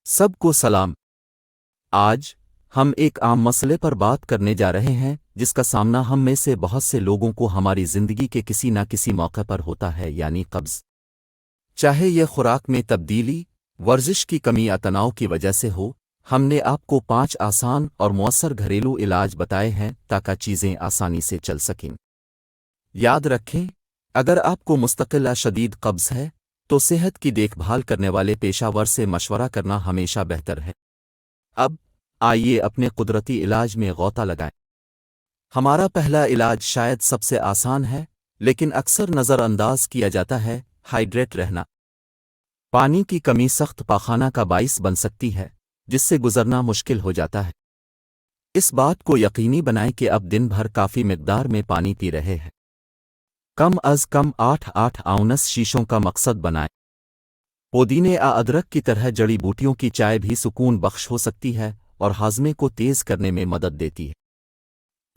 سب کو سلام۔ آج ہم ایک عام مسئلے پر بات کرنے جا رہے ہیں جس کا سامنا ہم میں سے بہت سے لوگوں کو ہماری زندگی کے کسی نہ کسی موقع پر ہوتا ہے، یعنی قبض۔ چاہے یہ خوراک میں تبدیلی، ورزش کی کمی یا تناؤ کی وجہ سے ہو، ہم نے آپ کو 5 آسان اور مؤثر گھریلو علاج بتائے ہیں تاکہ چیزیں آسانی سے چل سکیں۔ یاد رکھیں، اگر آپ کو مستقل یا شدید قبض ہے تو صحت کی دیکھ بھال کرنے والے پیشہ ور سے مشورہ کرنا ہمیشہ بہتر ہے۔ اب آئیے اپنے قدرتی علاج میں غوطہ لگائیں۔ ہمارا پہلا علاج شاید سب سے آسان ہے، لیکن اکثر نظر انداز کیا جاتا ہے: ہائیڈریٹ رہنا۔ پانی کی کمی سخت پاخانہ کا باعث بن سکتی ہے، جس سے گزرنا مشکل ہو جاتا ہے۔ اس بات کو یقینی بنائیں کہ اب دن بھر کافی مقدار میں پانی پی رہے ہیں۔ کم از کم 8 آؤنس شیشوں کا مقصد بنائیں۔ پودینے یا ادرک کی طرح جڑی بوٹیوں کی چائے بھی سکون بخش ہو سکتی ہے اور ہاضمے کو تیز کرنے میں مدد دیتی ہے۔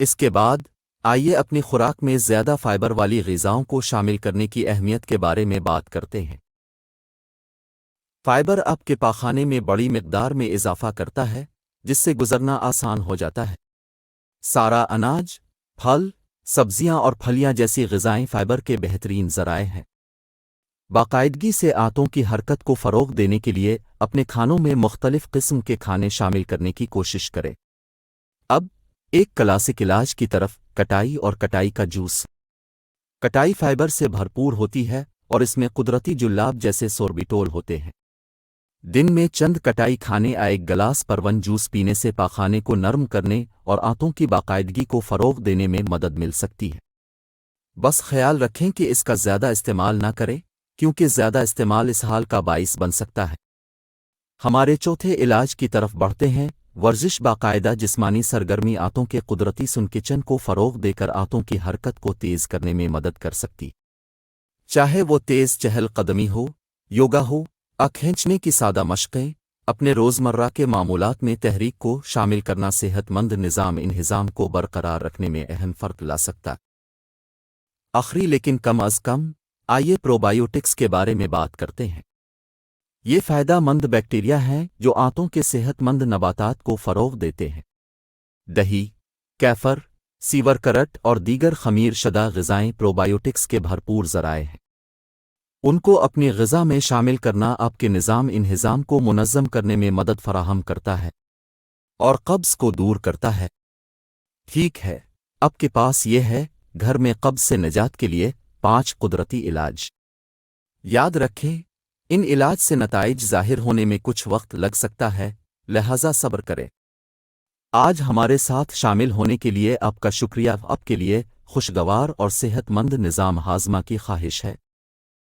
اس کے بعد آئیے اپنی خوراک میں زیادہ فائبر والی غذاؤں کو شامل کرنے کی اہمیت کے بارے میں بات کرتے ہیں۔ فائبر آپ کے پاخانے میں بڑی مقدار میں اضافہ کرتا ہے، جس سے گزرنا آسان ہو جاتا ہے۔ سارا اناج، پھل، سبزیاں اور پھلیاں جیسی غذائیں فائبر کے بہترین ذرائع ہیں۔ باقاعدگی سے آنتوں کی حرکت کو فروغ دینے کے لیے اپنے کھانوں میں مختلف قسم کے کھانے شامل کرنے کی کوشش کریں۔ اب ایک کلاسک علاج کی طرف، کٹائی اور کٹائی کا جوس۔ کٹائی فائبر سے بھرپور ہوتی ہے اور اس میں قدرتی جلاب جیسے سوربیٹول ہوتے ہیں۔ دن میں چند کٹائی کھانے یا ایک گلاس پرون جوس پینے سے پاخانے کو نرم کرنے اور آنتوں کی باقاعدگی کو فروغ دینے میں مدد مل سکتی ہے۔ بس خیال رکھیں کہ اس کا زیادہ استعمال نہ کریں، کیونکہ زیادہ استعمال اسہال کا باعث بن سکتا ہے۔ ہمارے چوتھے علاج کی طرف بڑھتے ہیں، ورزش۔ باقاعدہ جسمانی سرگرمی آنتوں کے قدرتی سنکچن کو فروغ دے کر آنتوں کی حرکت کو تیز کرنے میں مدد کر سکتی، چاہے وہ تیز چہل قدمی ہو، یوگا ہو، کھینچنے کی سادہ مشقیں۔ اپنے روزمرہ کے معمولات میں تحریک کو شامل کرنا صحت مند نظام انہضام کو برقرار رکھنے میں اہم فرق لا سکتا۔ آخری لیکن کم از کم، آئیے پروبائیوٹکس کے بارے میں بات کرتے ہیں۔ یہ فائدہ مند بیکٹیریا ہیں جو آنتوں کے صحت مند نباتات کو فروغ دیتے ہیں۔ دہی، کیفر، سیور کرٹ اور دیگر خمیر شدہ غذائیں پروبائیوٹکس کے بھرپور ذرائع ہیں۔ ان کو اپنی غذا میں شامل کرنا آپ کے نظام انہضام کو منظم کرنے میں مدد فراہم کرتا ہے اور قبض کو دور کرتا ہے۔ ٹھیک ہے، آپ کے پاس یہ ہے گھر میں قبض سے نجات کے لیے 5 قدرتی علاج۔ یاد رکھیں، ان علاج سے نتائج ظاہر ہونے میں کچھ وقت لگ سکتا ہے، لہذا صبر کریں۔ آج ہمارے ساتھ شامل ہونے کے لیے آپ کا شکریہ۔ آپ کے لیے خوشگوار اور صحت مند نظام ہاضمہ کی خواہش ہے۔